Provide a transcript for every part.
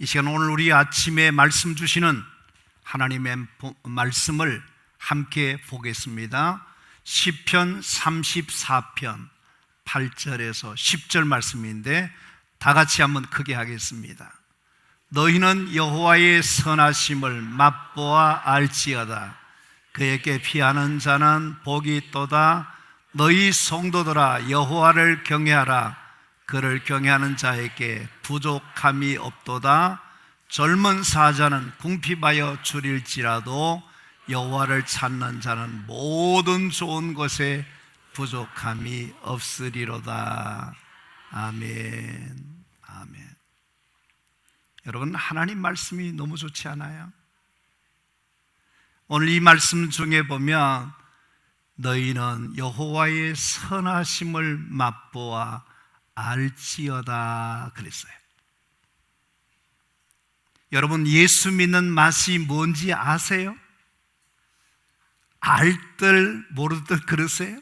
이 시간 오늘 우리 아침에 말씀 주시는 하나님의 말씀을 함께 보겠습니다. 시편 34편 8절에서 10절 말씀인데 다 같이 한번 크게 하겠습니다. 너희는 여호와의 선하심을 맛보아 알지어다. 그에게 피하는 자는 복이 있도다. 너희 성도들아 여호와를 경외하라. 그를 경외하는 자에게 부족함이 없도다. 젊은 사자는 궁핍하여 줄일지라도 여호와를 찾는 자는 모든 좋은 것에 부족함이 없으리로다. 아멘. 아멘. 여러분, 하나님 말씀이 너무 좋지 않아요? 오늘 이 말씀 중에 보면 너희는 여호와의 선하심을 맛보아 알지어다 그랬어요. 여러분, 예수 믿는 맛이 뭔지 아세요? 알들 모르들 그러세요?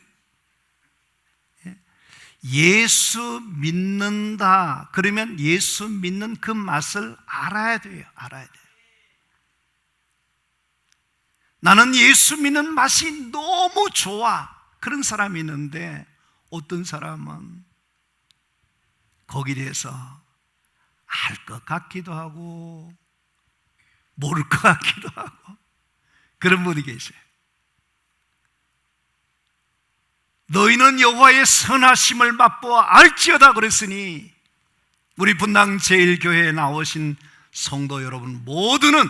예수 믿는다 그러면 예수 믿는 그 맛을 알아야 돼요. 알아야 돼요. 나는 예수 믿는 맛이 너무 좋아 그런 사람이 있는데 어떤 사람은 거기에 대해서 알 것 같기도 하고 모를 것 같기도 하고 그런 분이 계세요. 너희는 여호와의 선하심을 맛보아 알지어다 그랬으니 우리 분당 제일교회에 나오신 성도 여러분 모두는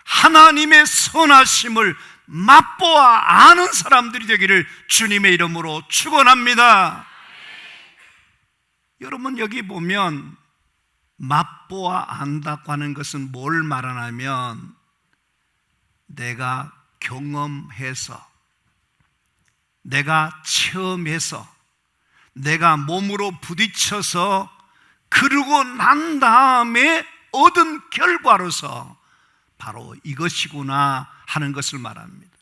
하나님의 선하심을 맛보아 아는 사람들이 되기를 주님의 이름으로 축원합니다. 여러분, 여기 보면 맛보아 안다고 하는 것은 뭘 말하냐면 내가 경험해서, 내가 체험해서, 내가 몸으로 부딪혀서 그러고 난 다음에 얻은 결과로서 바로 이것이구나 하는 것을 말합니다.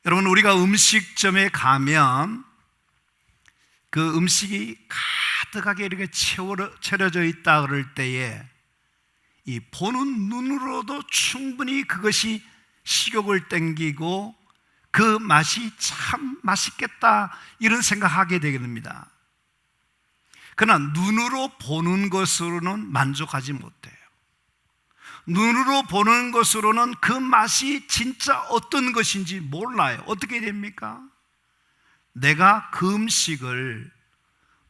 여러분, 우리가 음식점에 가면 그 음식이 가득하게 이렇게 차려져 있다 그럴 때에 이 보는 눈으로도 충분히 그것이 식욕을 땡기고 그 맛이 참 맛있겠다 이런 생각하게 되게 됩니다. 그러나 눈으로 보는 것으로는 만족하지 못해요. 눈으로 보는 것으로는 그 맛이 진짜 어떤 것인지 몰라요. 어떻게 됩니까? 내가 그 음식을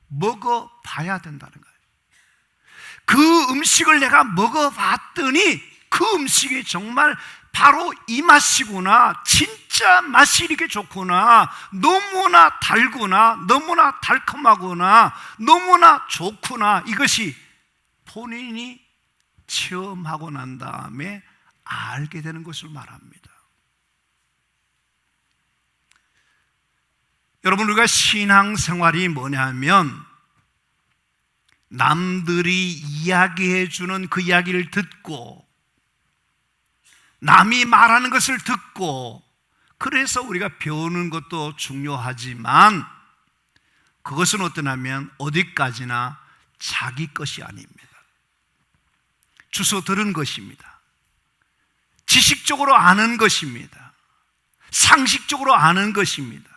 먹어봐야 된다는 거예요. 그 음식을 내가 먹어봤더니 그 음식이 정말 바로 이 맛이구나, 진짜 맛이 이렇게 좋구나, 너무나 달구나, 너무나 달콤하구나, 너무나 좋구나, 이것이 본인이 체험하고 난 다음에 알게 되는 것을 말합니다. 여러분, 우리가 신앙생활이 뭐냐면 남들이 이야기해 주는 그 이야기를 듣고 남이 말하는 것을 듣고 그래서 우리가 배우는 것도 중요하지만 그것은 어떠냐면 어디까지나 자기 것이 아닙니다. 주워 들은 것입니다. 지식적으로 아는 것입니다. 상식적으로 아는 것입니다.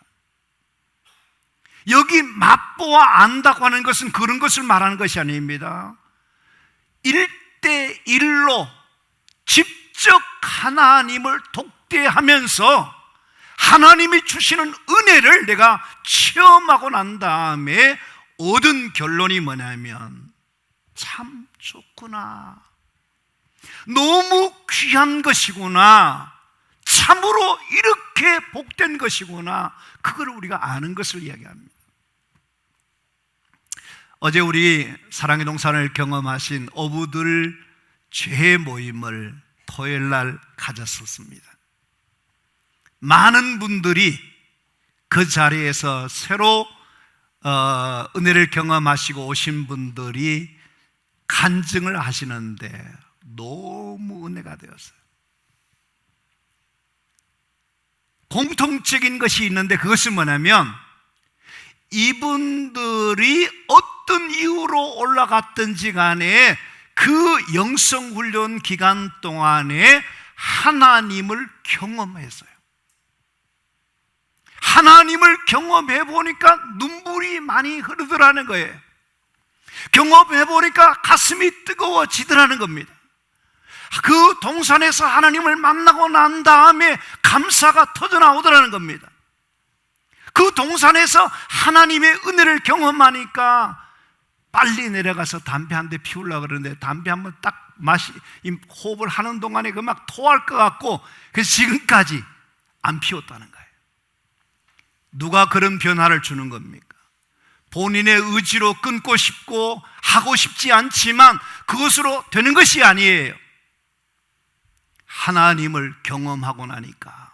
여기 맛보아 안다고 하는 것은 그런 것을 말하는 것이 아닙니다. 1대1로 직접 하나님을 독대하면서 하나님이 주시는 은혜를 내가 체험하고 난 다음에 얻은 결론이 뭐냐면 참 좋구나, 너무 귀한 것이구나, 참으로 이렇게 복된 것이구나, 그걸 우리가 아는 것을 이야기합니다. 어제 우리 사랑의 동산을 경험하신 어부들 죄 모임을 토요일날 가졌었습니다. 많은 분들이 그 자리에서 새로 은혜를 경험하시고 오신 분들이 간증을 하시는데 너무 은혜가 되었어요. 공통적인 것이 있는데 그것은 뭐냐면 이분들이 어떤 어떤 이유로 올라갔든지 간에 그 영성훈련 기간 동안에 하나님을 경험했어요. 하나님을 경험해 보니까 눈물이 많이 흐르더라는 거예요. 경험해 보니까 가슴이 뜨거워지더라는 겁니다. 그 동산에서 하나님을 만나고 난 다음에 감사가 터져나오더라는 겁니다. 그 동산에서 하나님의 은혜를 경험하니까 빨리 내려가서 담배 한 대 피우려고 그러는데 담배 한번 딱 호흡을 하는 동안에 그 막 토할 것 같고, 그래서 지금까지 안 피웠다는 거예요. 누가 그런 변화를 주는 겁니까? 본인의 의지로 끊고 싶고 하고 싶지 않지만 그것으로 되는 것이 아니에요. 하나님을 경험하고 나니까,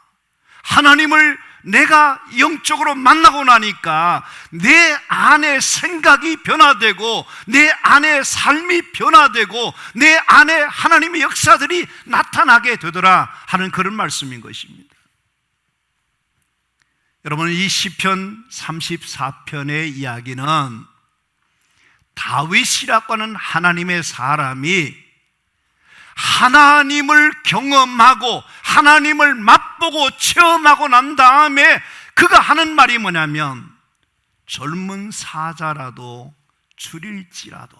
하나님을 내가 영적으로 만나고 나니까 내 안에 생각이 변화되고 내 안에 삶이 변화되고 내 안에 하나님의 역사들이 나타나게 되더라 하는 그런 말씀인 것입니다. 여러분, 이 시편 34편의 이야기는 다윗이라고 하는 하나님의 사람이 하나님을 경험하고 하나님을 맛보고 체험하고 난 다음에 그가 하는 말이 뭐냐면, 젊은 사자라도 줄일지라도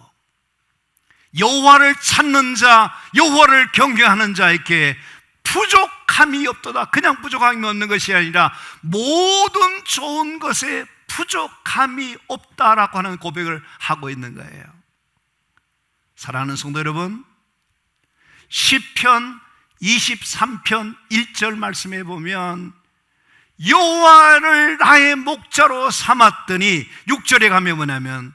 여호와를 찾는 자, 여호와를 경외하는 자에게 부족함이 없도다. 그냥 부족함이 없는 것이 아니라 모든 좋은 것에 부족함이 없다라고 하는 고백을 하고 있는 거예요. 사랑하는 성도 여러분, 시편 23편 1절 말씀에 보면 여호와를 나의 목자로 삼았더니, 6절에 가면 뭐냐면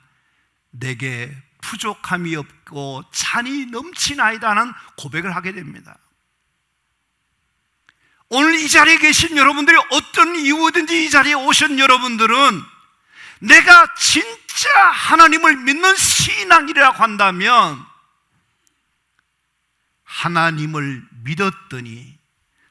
내게 부족함이 없고 잔이 넘치나이다는 고백을 하게 됩니다. 오늘 이 자리에 계신 여러분들이 어떤 이유든지 이 자리에 오신 여러분들은 내가 진짜 하나님을 믿는 신앙이라고 한다면 하나님을 믿었더니,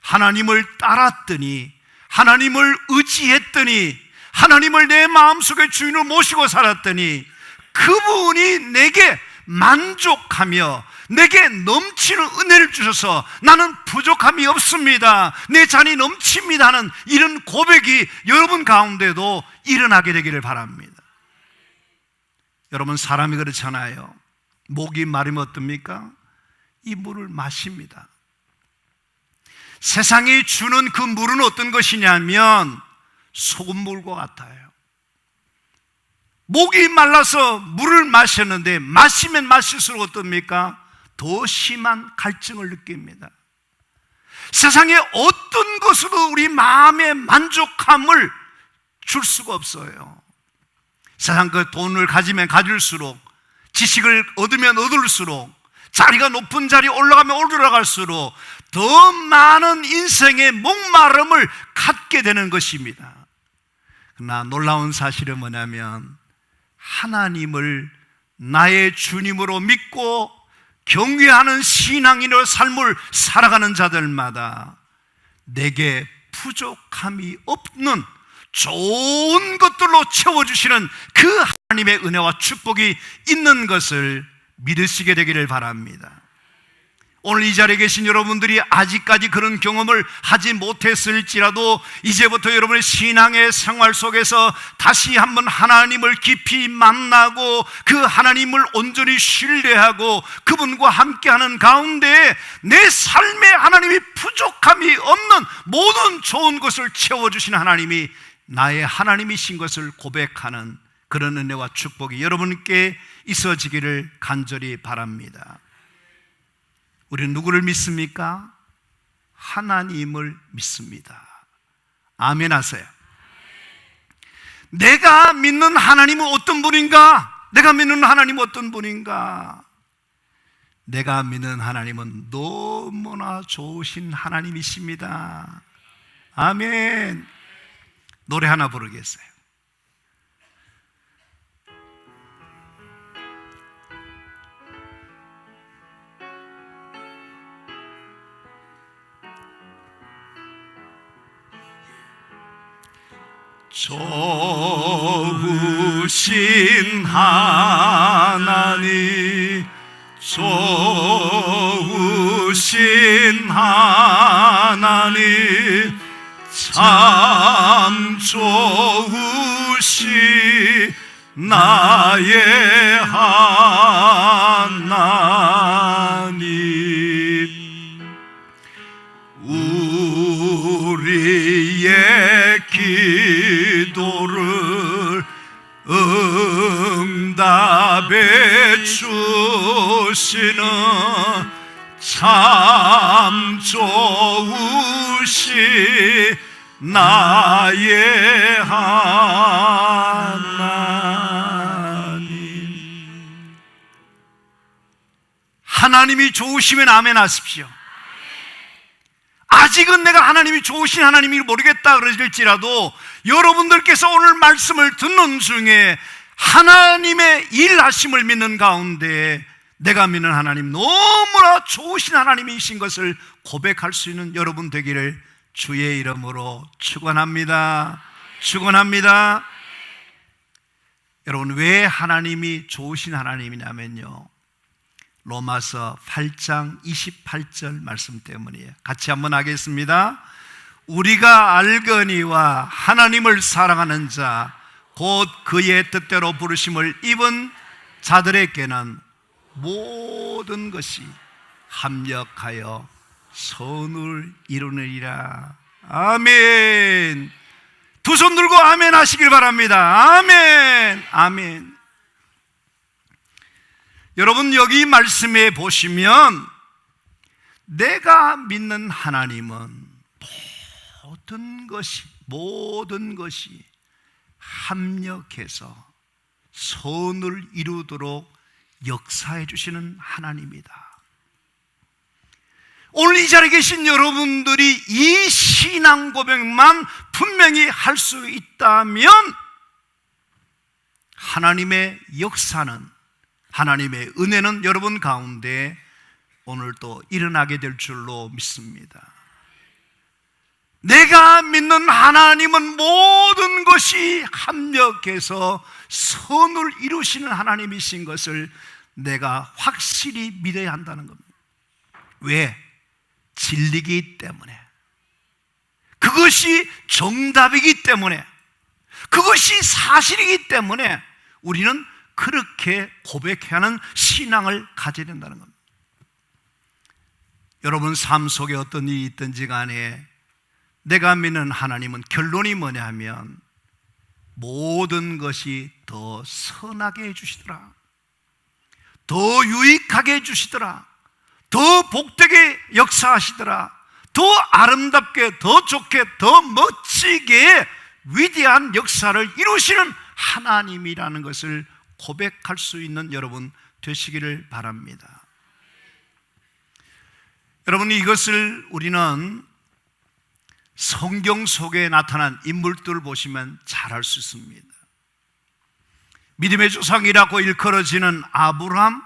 하나님을 따랐더니, 하나님을 의지했더니, 하나님을 내 마음속에 주인으로 모시고 살았더니 그분이 내게 만족하며 내게 넘치는 은혜를 주셔서 나는 부족함이 없습니다, 내 잔이 넘칩니다 하는 이런 고백이 여러분 가운데도 일어나게 되기를 바랍니다. 여러분, 사람이 그렇잖아요. 목이 마르면 어떻습니까? 이 물을 마십니다. 세상이 주는 그 물은 어떤 것이냐면 소금물과 같아요. 목이 말라서 물을 마셨는데 마시면 마실수록 어떻습니까? 더 심한 갈증을 느낍니다. 세상에 어떤 것으로 우리 마음의 만족함을 줄 수가 없어요. 세상 그 돈을 가지면 가질수록, 지식을 얻으면 얻을수록, 자리가 높은 자리에 올라가면 올라갈수록 더 많은 인생의 목마름을 갖게 되는 것입니다. 그러나 놀라운 사실은 뭐냐면 하나님을 나의 주님으로 믿고 경외하는 신앙인의 삶을 살아가는 자들마다 내게 부족함이 없는 좋은 것들로 채워주시는 그 하나님의 은혜와 축복이 있는 것을 믿으시게 되기를 바랍니다. 오늘 이 자리에 계신 여러분들이 아직까지 그런 경험을 하지 못했을지라도 이제부터 여러분의 신앙의 생활 속에서 다시 한번 하나님을 깊이 만나고 그 하나님을 온전히 신뢰하고 그분과 함께하는 가운데 내 삶에 하나님이 부족함이 없는 모든 좋은 것을 채워주시는 하나님이 나의 하나님이신 것을 고백하는 그런 은혜와 축복이 여러분께 있어지기를 간절히 바랍니다. 우리는 누구를 믿습니까? 하나님을 믿습니다. 아멘 하세요. 내가 믿는 하나님은 어떤 분인가? 내가 믿는 하나님은 어떤 분인가? 내가 믿는 하나님은 너무나 좋으신 하나님이십니다. 아멘. 노래 하나 부르겠어요. 좋으신 좋으신 하나님, 좋으신 하나님, 참 좋으신 나의 하나님. 우리의 기도를 응답해 주시는 참 좋으신 나의 하나님. 하나님이 좋으시면 아멘 하십시오. 아직은 내가 하나님이 좋으신 하나님이 모르겠다 그러실지라도 여러분들께서 오늘 말씀을 듣는 중에 하나님의 일하심을 믿는 가운데 내가 믿는 하나님, 너무나 좋으신 하나님이신 것을 고백할 수 있는 여러분 되기를 주의 이름으로 축원합니다. 축원합니다. 여러분, 왜 하나님이 좋으신 하나님이냐면요, 로마서 8장 28절 말씀 때문이에요. 같이 한번 하겠습니다. 우리가 알거니와 하나님을 사랑하는 자 곧 그의 뜻대로 부르심을 입은 자들에게는 모든 것이 합력하여 선을 이루느니라. 아멘. 두 손 들고 아멘 하시길 바랍니다. 아멘. 아멘. 여러분, 여기 말씀에 보시면 내가 믿는 하나님은 모든 것이 합력해서 선을 이루도록 역사해 주시는 하나님이다. 오늘 이 자리에 계신 여러분들이 이 신앙 고백만 분명히 할 수 있다면 하나님의 역사는, 하나님의 은혜는 여러분 가운데 오늘 또 일어나게 될 줄로 믿습니다. 내가 믿는 하나님은 모든 것이 합력해서 선을 이루시는 하나님이신 것을 내가 확실히 믿어야 한다는 겁니다. 왜? 진리이기 때문에, 그것이 정답이기 때문에, 그것이 사실이기 때문에 우리는 그렇게 고백해야 하는 신앙을 가져야 된다는 겁니다. 여러분 삶 속에 어떤 일이 있든지 간에 내가 믿는 하나님은 결론이 뭐냐 하면 모든 것이 더 선하게 해주시더라, 더 유익하게 해주시더라, 더 복되게 역사하시더라, 더 아름답게, 더 좋게, 더 멋지게 위대한 역사를 이루시는 하나님이라는 것을 고백할 수 있는 여러분 되시기를 바랍니다. 여러분, 이것을 우리는 성경 속에 나타난 인물들을 보시면 잘 알 수 있습니다. 믿음의 조상이라고 일컬어지는 아브라함,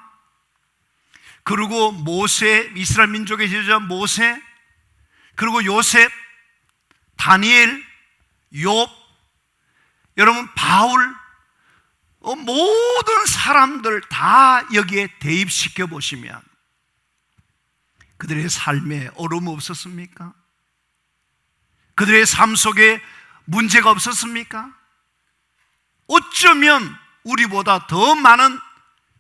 그리고 모세, 이스라엘 민족의 지도자 모세, 그리고 요셉, 다니엘, 욥, 여러분 바울, 모든 사람들 다 여기에 대입시켜 보시면 그들의 삶에 어려움 없었습니까? 그들의 삶 속에 문제가 없었습니까? 어쩌면 우리보다 더 많은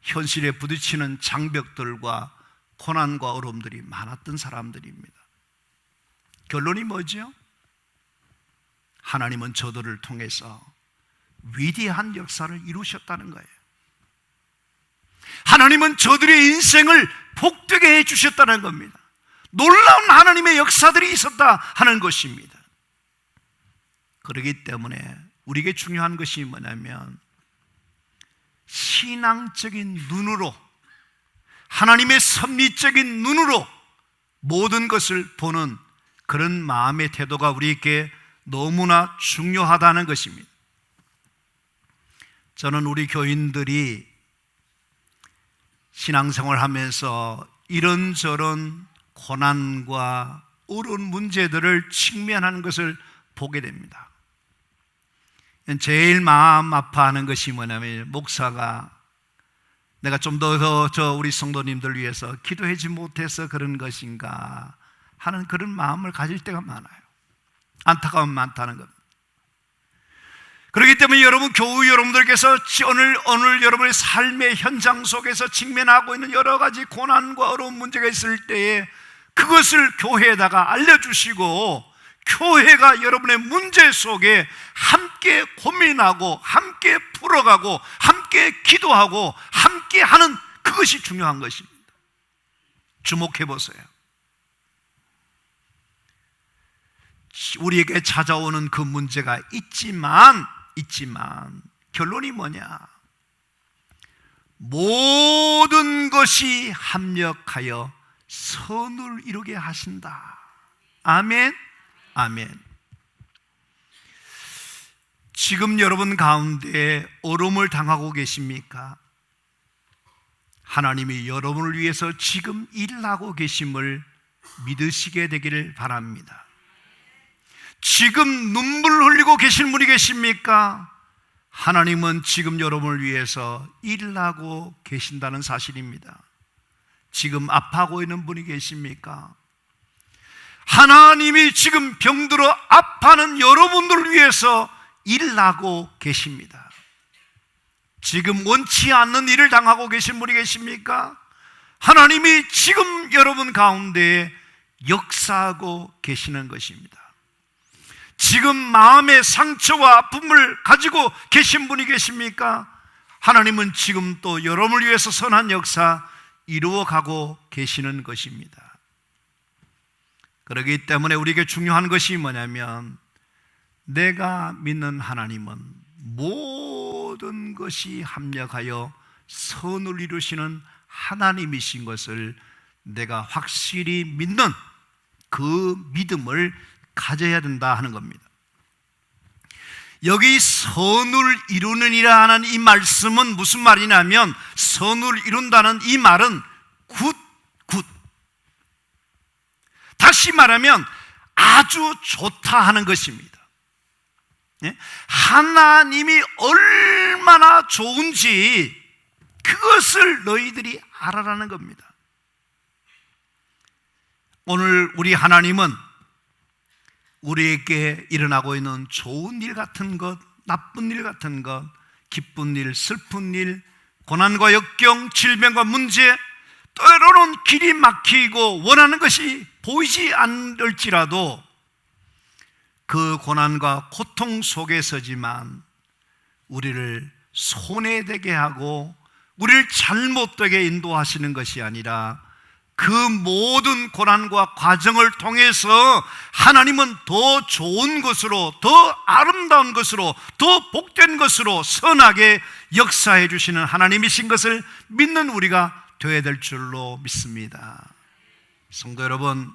현실에 부딪히는 장벽들과 고난과 어려움들이 많았던 사람들입니다. 결론이 뭐죠? 하나님은 저들을 통해서 위대한 역사를 이루셨다는 거예요. 하나님은 저들의 인생을 복되게 해주셨다는 겁니다. 놀라운 하나님의 역사들이 있었다 하는 것입니다. 그렇기 때문에 우리에게 중요한 것이 뭐냐면 신앙적인 눈으로, 하나님의 섭리적인 눈으로 모든 것을 보는 그런 마음의 태도가 우리에게 너무나 중요하다는 것입니다. 저는 우리 교인들이 신앙생활을 하면서 이런저런 고난과 어려운 문제들을 직면하는 것을 보게 됩니다. 제일 마음 아파하는 것이 뭐냐면, 목사가 내가 좀 더 우리 성도님들 위해서 기도하지 못해서 그런 것인가 하는 그런 마음을 가질 때가 많아요. 안타까움 많다는 겁니다. 그렇기 때문에 여러분, 교우 여러분들께서 오늘 여러분의 삶의 현장 속에서 직면하고 있는 여러 가지 고난과 어려운 문제가 있을 때에 그것을 교회에다가 알려주시고, 교회가 여러분의 문제 속에 함께 고민하고 함께 풀어가고 함께 기도하고 함께 하는, 그것이 중요한 것입니다. 주목해 보세요. 우리에게 찾아오는 그 문제가 있지만 결론이 뭐냐? 모든 것이 합력하여 선을 이루게 하신다. 아멘. 아멘. 지금 여러분 가운데 어려움을 당하고 계십니까? 하나님이 여러분을 위해서 지금 일하고 계심을 믿으시게 되기를 바랍니다. 지금 눈물 흘리고 계신 분이 계십니까? 하나님은 지금 여러분을 위해서 일하고 계신다는 사실입니다. 지금 아파하고 있는 분이 계십니까? 하나님이 지금 병들어 아파하는 여러분들을 위해서 일하고 계십니다. 지금 원치 않는 일을 당하고 계신 분이 계십니까? 하나님이 지금 여러분 가운데 역사하고 계시는 것입니다. 지금 마음의 상처와 아픔을 가지고 계신 분이 계십니까? 하나님은 지금 또 여러분을 위해서 선한 역사 이루어가고 계시는 것입니다. 그렇기 때문에 우리에게 중요한 것이 뭐냐면, 내가 믿는 하나님은 모든 것이 합력하여 선을 이루시는 하나님이신 것을 내가 확실히 믿는 그 믿음을 가져야 된다 하는 겁니다. 여기 선을 이루느니라 하는 이 말씀은 무슨 말이냐면, 선을 이룬다는 이 말은 굿. 다시 말하면 아주 좋다 하는 것입니다. 하나님이 얼마나 좋은지 그것을 너희들이 알아라는 겁니다. 오늘 우리 하나님은 우리에게 일어나고 있는 좋은 일 같은 것, 나쁜 일 같은 것, 기쁜 일, 슬픈 일, 고난과 역경, 질병과 문제, 때로는 길이 막히고 원하는 것이 보이지 않을지라도 그 고난과 고통 속에서지만 우리를 손해되게 하고 우리를 잘못되게 인도하시는 것이 아니라, 그 모든 고난과 과정을 통해서 하나님은 더 좋은 것으로, 더 아름다운 것으로, 더 복된 것으로 선하게 역사해 주시는 하나님이신 것을 믿는 우리가 되어야 될 줄로 믿습니다. 성도 여러분,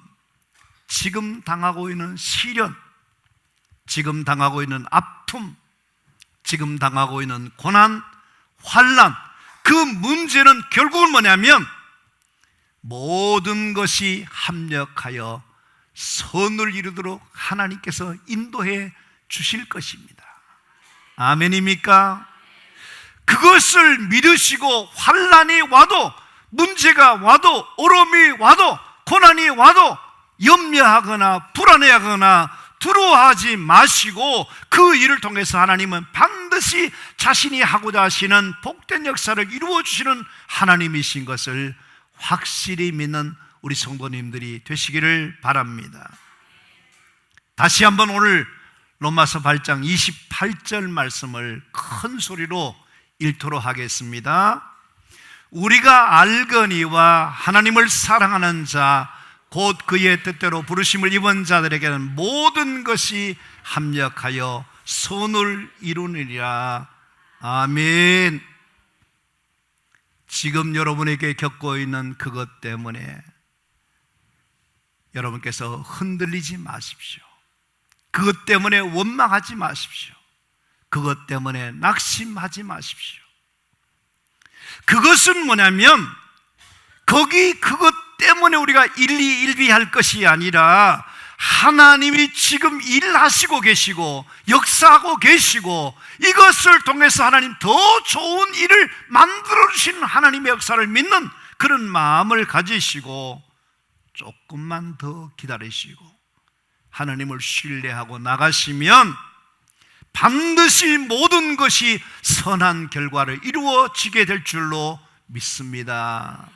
지금 당하고 있는 시련, 지금 당하고 있는 아픔, 지금 당하고 있는 고난, 환난, 그 문제는 결국은 뭐냐면 모든 것이 합력하여 선을 이루도록 하나님께서 인도해 주실 것입니다. 아멘입니까? 그것을 믿으시고 환난이 와도, 문제가 와도, 어려움이 와도, 고난이 와도 염려하거나 불안해하거나 두려워하지 마시고, 그 일을 통해서 하나님은 반드시 자신이 하고자 하시는 복된 역사를 이루어 주시는 하나님이신 것을 확실히 믿는 우리 성도님들이 되시기를 바랍니다. 다시 한번 오늘 로마서 8장 28절 말씀을 큰 소리로 읽도록 하겠습니다. 우리가 알거니와 하나님을 사랑하는 자, 곧 그의 뜻대로 부르심을 입은 자들에게는 모든 것이 합력하여 선을 이루느니라. 아멘. 지금 여러분에게 겪고 있는 그것 때문에 여러분께서 흔들리지 마십시오. 그것 때문에 원망하지 마십시오. 그것 때문에 낙심하지 마십시오. 그것은 뭐냐면, 그것 때문에 우리가 일희일비할 것이 아니라 하나님이 지금 일하시고 계시고 역사하고 계시고 이것을 통해서 하나님 더 좋은 일을 만들어주시는 하나님의 역사를 믿는 그런 마음을 가지시고 조금만 더 기다리시고 하나님을 신뢰하고 나가시면 반드시 모든 것이 선한 결과를 이루어지게 될 줄로 믿습니다.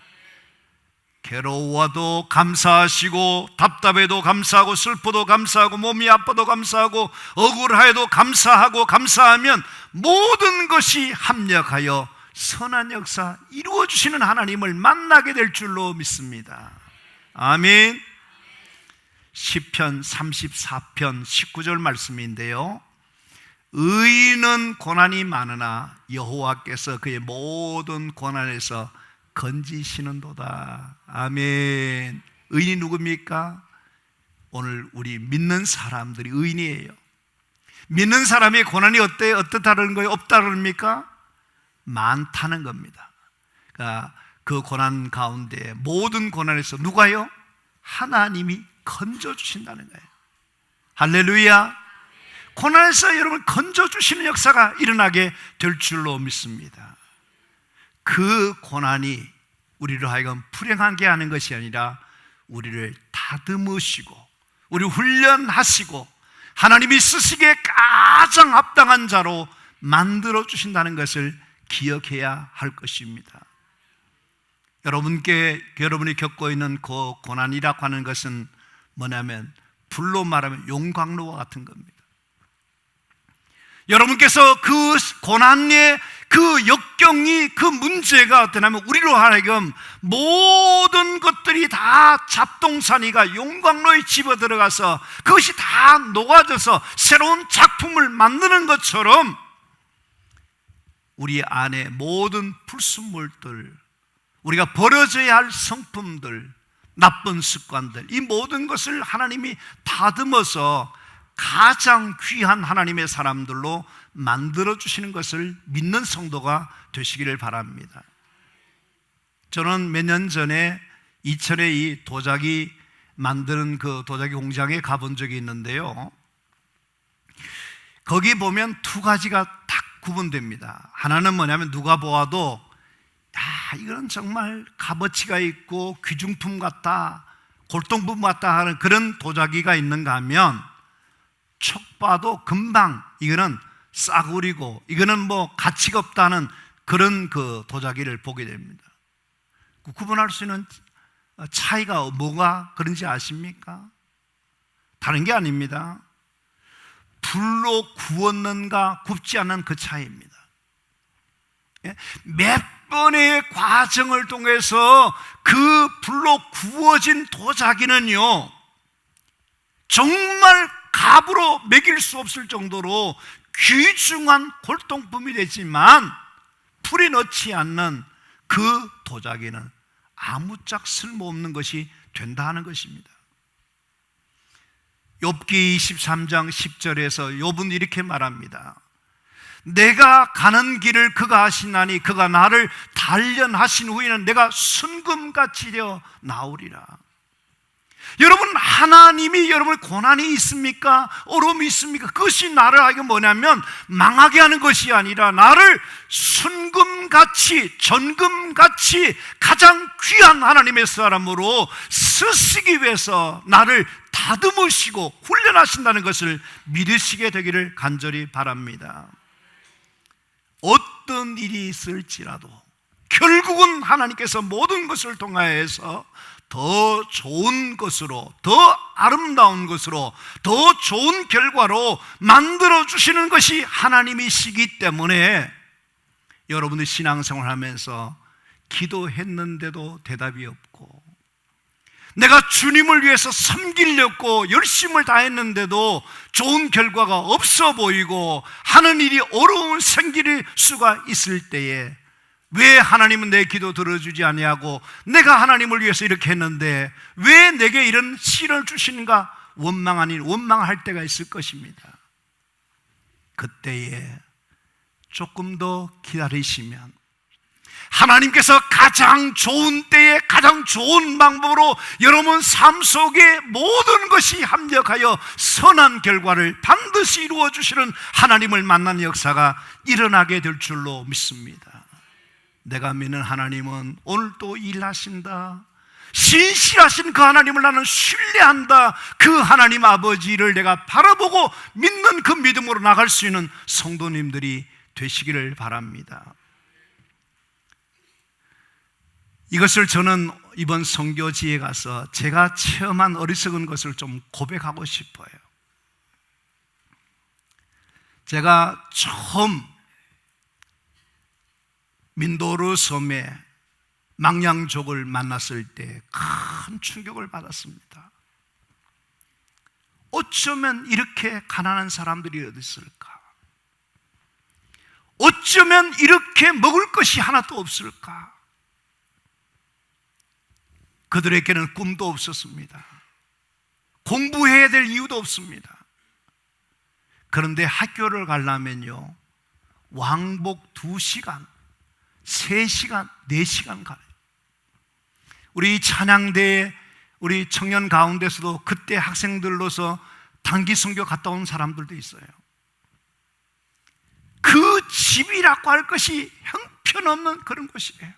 괴로워도 감사하시고 답답해도 감사하고 슬퍼도 감사하고 몸이 아파도 감사하고 억울해도 감사하고 감사하면 모든 것이 합력하여 선한 역사 이루어주시는 하나님을 만나게 될 줄로 믿습니다. 아멘. 시편 34편 19절 말씀인데요, 의인은 고난이 많으나 여호와께서 그의 모든 고난에서 건지시는도다. 아멘. 의인이 누굽니까? 오늘 우리 믿는 사람들이 의인이에요. 믿는 사람의 고난이 어떻다는 거예요? 없다릅니까? 많다는 겁니다. 그러니까 그 고난 가운데 모든 고난에서 누가요? 하나님이 건져주신다는 거예요. 할렐루야. 고난에서 여러분 건져주시는 역사가 일어나게 될 줄로 믿습니다. 그 고난이 우리를 하여금 불행하게 하는 것이 아니라 우리를 다듬으시고 우리 훈련하시고 하나님이 쓰시기에 가장 합당한 자로 만들어주신다는 것을 기억해야 할 것입니다. 여러분이 겪고 있는 그 고난이라고 하는 것은 뭐냐면 불로 말하면 용광로와 같은 겁니다. 여러분께서 그 고난의 그 역경이 그 문제가 어떠냐면 우리로 하여금 모든 것들이 다 잡동사니가 용광로에 집어들어가서 그것이 다 녹아져서 새로운 작품을 만드는 것처럼 우리 안에 모든 불순물들, 우리가 버려져야 할 성품들, 나쁜 습관들, 이 모든 것을 하나님이 다듬어서 가장 귀한 하나님의 사람들로 만들어주시는 것을 믿는 성도가 되시기를 바랍니다. 저는 몇 년 전에 이천에 이 도자기 만드는 그 도자기 공장에 가본 적이 있는데요, 거기 보면 두 가지가 딱 구분됩니다. 하나는 뭐냐면 누가 보아도 이건 정말 값어치가 있고 귀중품 같다, 골동품 같다 하는 그런 도자기가 있는가 하면 척 봐도 금방 이거는 싸구리고 이거는 뭐 가치가 없다는 그런 그 도자기를 보게 됩니다. 구분할 수 있는 차이가 뭐가 그런지 아십니까? 다른 게 아닙니다. 불로 구웠는가 굽지 않는 그 차이입니다. 몇 번의 과정을 통해서 그 불로 구워진 도자기는요 정말 값으로 매길 수 없을 정도로 귀중한 골동품이 되지만 불에 넣지 않는 그 도자기는 아무짝 쓸모없는 것이 된다 하는 것입니다. 욥기 23장 10절에서 욥은 이렇게 말합니다. 내가 가는 길을 그가 하시나니 그가 나를 단련하신 후에는 내가 순금같이 되어 나오리라. 여러분, 하나님이 여러분 고난이 있습니까? 어려움이 있습니까? 그것이 나를 하여금 뭐냐면 망하게 하는 것이 아니라 나를 순금같이 전금같이 가장 귀한 하나님의 사람으로 쓰시기 위해서 나를 다듬으시고 훈련하신다는 것을 믿으시게 되기를 간절히 바랍니다. 어떤 일이 있을지라도 결국은 하나님께서 모든 것을 통하여서 더 좋은 것으로, 더 아름다운 것으로, 더 좋은 결과로 만들어주시는 것이 하나님이시기 때문에 여러분들 신앙생활 하면서 기도했는데도 대답이 없고, 내가 주님을 위해서 섬기려고 열심을 다했는데도 좋은 결과가 없어 보이고 하는 일이 어려운 생길 수가 있을 때에 왜 하나님은 내 기도 들어주지 아니하고 내가 하나님을 위해서 이렇게 했는데 왜 내게 이런 시련을 주시는가 원망 아닌 원망할 때가 있을 것입니다. 그때에 조금 더 기다리시면 하나님께서 가장 좋은 때에 가장 좋은 방법으로 여러분 삶 속에 모든 것이 합력하여 선한 결과를 반드시 이루어 주시는 하나님을 만나는 역사가 일어나게 될 줄로 믿습니다. 내가 믿는 하나님은 오늘도 일하신다. 신실하신 그 하나님을 나는 신뢰한다. 그 하나님 아버지를 내가 바라보고 믿는 그 믿음으로 나갈 수 있는 성도님들이 되시기를 바랍니다. 이것을 저는 이번 선교지에 가서 제가 체험한 어리석은 것을 좀 고백하고 싶어요. 제가 처음 민도르 섬에 망량족을 만났을 때 큰 충격을 받았습니다. 어쩌면 이렇게 가난한 사람들이 어디 있을까? 어쩌면 이렇게 먹을 것이 하나도 없을까? 그들에게는 꿈도 없었습니다. 공부해야 될 이유도 없습니다. 그런데 학교를 가려면요, 왕복 2시간, 3시간, 4시간 가요. 우리 찬양대에 우리 청년 가운데서도 그때 학생들로서 단기 선교 갔다 온 사람들도 있어요. 그 집이라고 할 것이 형편없는 그런 곳이에요.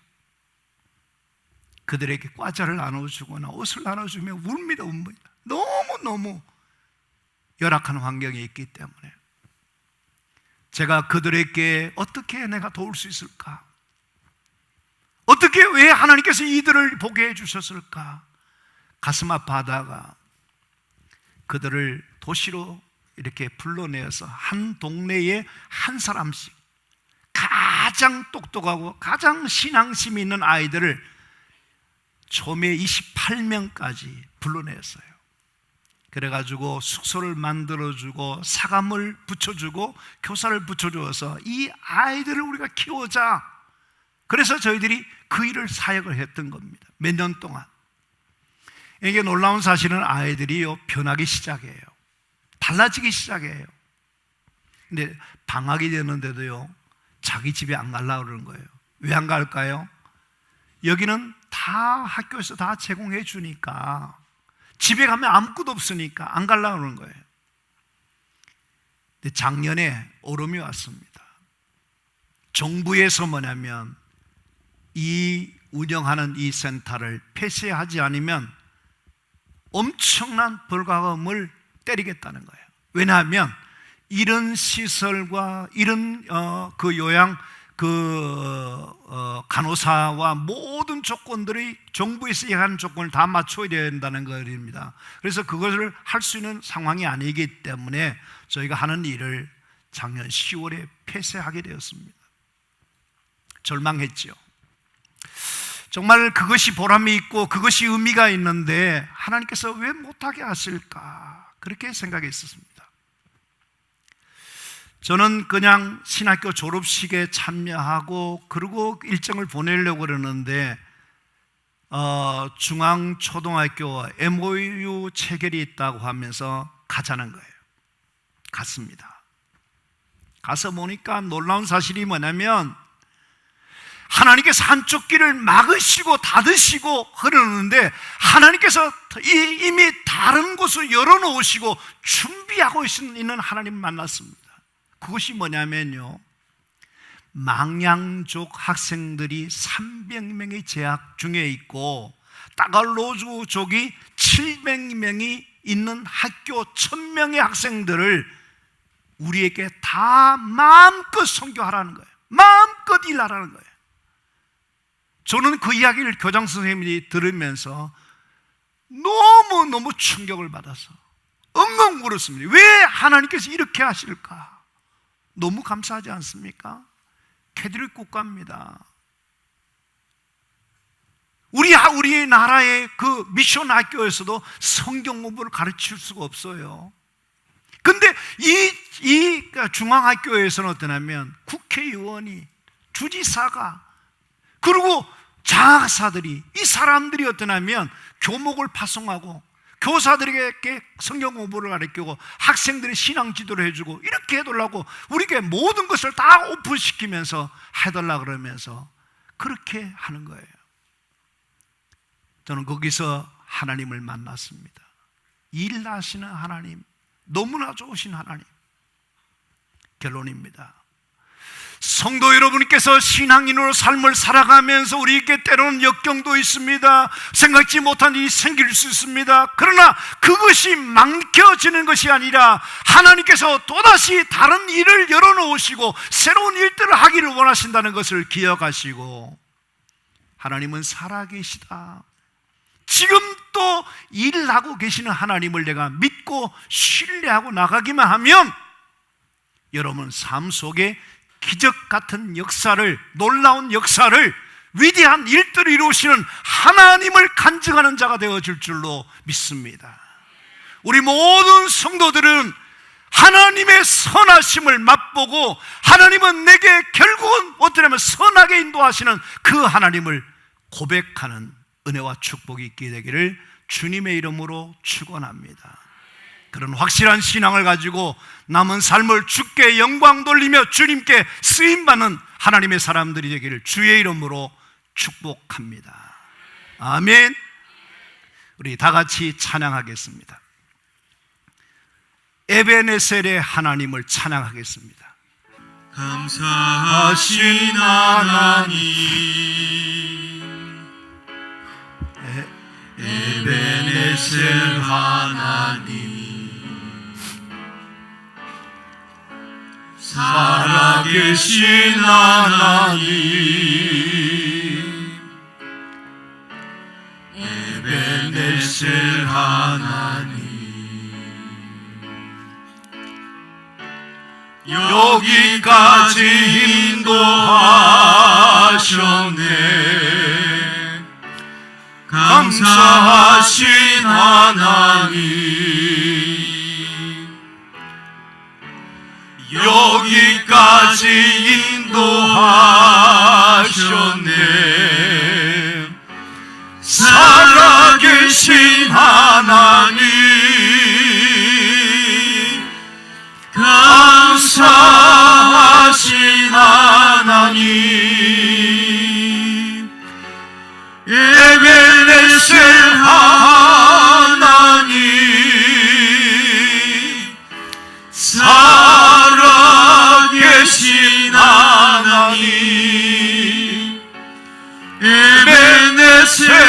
그들에게 과자를 나눠주거나 옷을 나눠주면 웁니다. 너무너무 열악한 환경에 있기 때문에 제가 그들에게 어떻게 내가 도울 수 있을까? 어떻게, 왜 하나님께서 이들을 보게 해주셨을까? 가슴 아파하다가 그들을 도시로 이렇게 불러내어서 한 동네에 한 사람씩 가장 똑똑하고 가장 신앙심이 있는 아이들을 초매 28명까지 불러냈어요. 그래가지고 숙소를 만들어주고 사감을 붙여주고 교사를 붙여주어서 이 아이들을 우리가 키우자. 그래서 저희들이 그 일을 사역을 했던 겁니다. 몇 년 동안. 이게 놀라운 사실은 아이들이요, 변하기 시작해요. 달라지기 시작해요. 근데 방학이 되는데도요, 자기 집에 안 가려고 그러는 거예요. 왜 안 갈까요? 여기는 다 학교에서 다 제공해 주니까, 집에 가면 아무것도 없으니까 안 가려고 그러는 거예요. 근데 작년에 오름이 왔습니다. 정부에서 뭐냐면 이 운영하는 이 센터를 폐쇄하지 않으면 엄청난 벌금을 때리겠다는 거예요. 왜냐하면 이런 시설과 이런 그 요양 간호사와 모든 조건들이 정부에서 얘기하는 조건을 다 맞춰야 된다는 것입니다. 그래서 그것을 할 수 있는 상황이 아니기 때문에 저희가 하는 일을 작년 10월에 폐쇄하게 되었습니다. 절망했죠. 정말 그것이 보람이 있고 그것이 의미가 있는데 하나님께서 왜 못하게 하실까? 그렇게 생각했었습니다. 저는 그냥 신학교 졸업식에 참여하고 그리고 일정을 보내려고 그러는데 중앙초등학교와 MOU 체결이 있다고 하면서 가자는 거예요. 갔습니다. 가서 보니까 놀라운 사실이 뭐냐면 하나님께서 한쪽 길을 막으시고 닫으시고 그러는데 하나님께서 이미 다른 곳을 열어놓으시고 준비하고 있는 하나님 만났습니다. 그것이 뭐냐면요, 망양족 학생들이 300명이 재학 중에 있고 따갈로즈족이 700명이 있는 학교 1000명의 학생들을 우리에게 다 마음껏 선교하라는 거예요. 마음껏 일하라는 거예요. 저는 그 이야기를 교장 선생님이 들으면서 너무너무 충격을 받아서 엉엉 울었습니다. 왜 하나님께서 이렇게 하실까? 너무 감사하지 않습니까? 캐톨릭 국가입니다. 우리나라의 그 미션 학교에서도 성경 공부를 가르칠 수가 없어요. 근데 이 중앙학교에서는 어떠냐면 국회의원이, 주지사가, 그리고 장학사들이, 이 사람들이 어떠냐면 교목을 파송하고 교사들에게 성경 공부를 가르치고 학생들의 신앙 지도를 해주고 이렇게 해달라고 우리에게 모든 것을 다 오픈시키면서 해달라 그러면서 그렇게 하는 거예요. 저는 거기서 하나님을 만났습니다. 일하시는 하나님, 너무나 좋으신 하나님. 결론입니다. 성도 여러분께서 신앙인으로 삶을 살아가면서 우리에게 때로는 역경도 있습니다. 생각지 못한 일이 생길 수 있습니다. 그러나 그것이 망켜지는 것이 아니라 하나님께서 또다시 다른 일을 열어놓으시고 새로운 일들을 하기를 원하신다는 것을 기억하시고, 하나님은 살아계시다, 지금도 일을 하고 계시는 하나님을 내가 믿고 신뢰하고 나가기만 하면 여러분 삶 속에 기적 같은 역사를, 놀라운 역사를, 위대한 일들을 이루시는 하나님을 간증하는 자가 되어질 줄로 믿습니다. 우리 모든 성도들은 하나님의 선하심을 맛보고 하나님은 내게 결국은 어떠냐면 선하게 인도하시는 그 하나님을 고백하는 은혜와 축복이 있게 되기를 주님의 이름으로 축원합니다. 그런 확실한 신앙을 가지고 남은 삶을 주께 영광 돌리며 주님께 쓰임받는 하나님의 사람들이 되기를 주의 이름으로 축복합니다. 아멘. 우리 다 같이 찬양하겠습니다. 에베네셀의 하나님을 찬양하겠습니다. 감사하신 하나님, 에베네셀 하나님, 살아계신 하나님, 에베네셀 하나님, 여기까지 인도하셨네. 감사하신 하나님, 여기까지 인도하셨네. 살아계신 하나님, 감사하신 하나님, 에베네셀 하나님, 살아계신 하나님, 에베네셀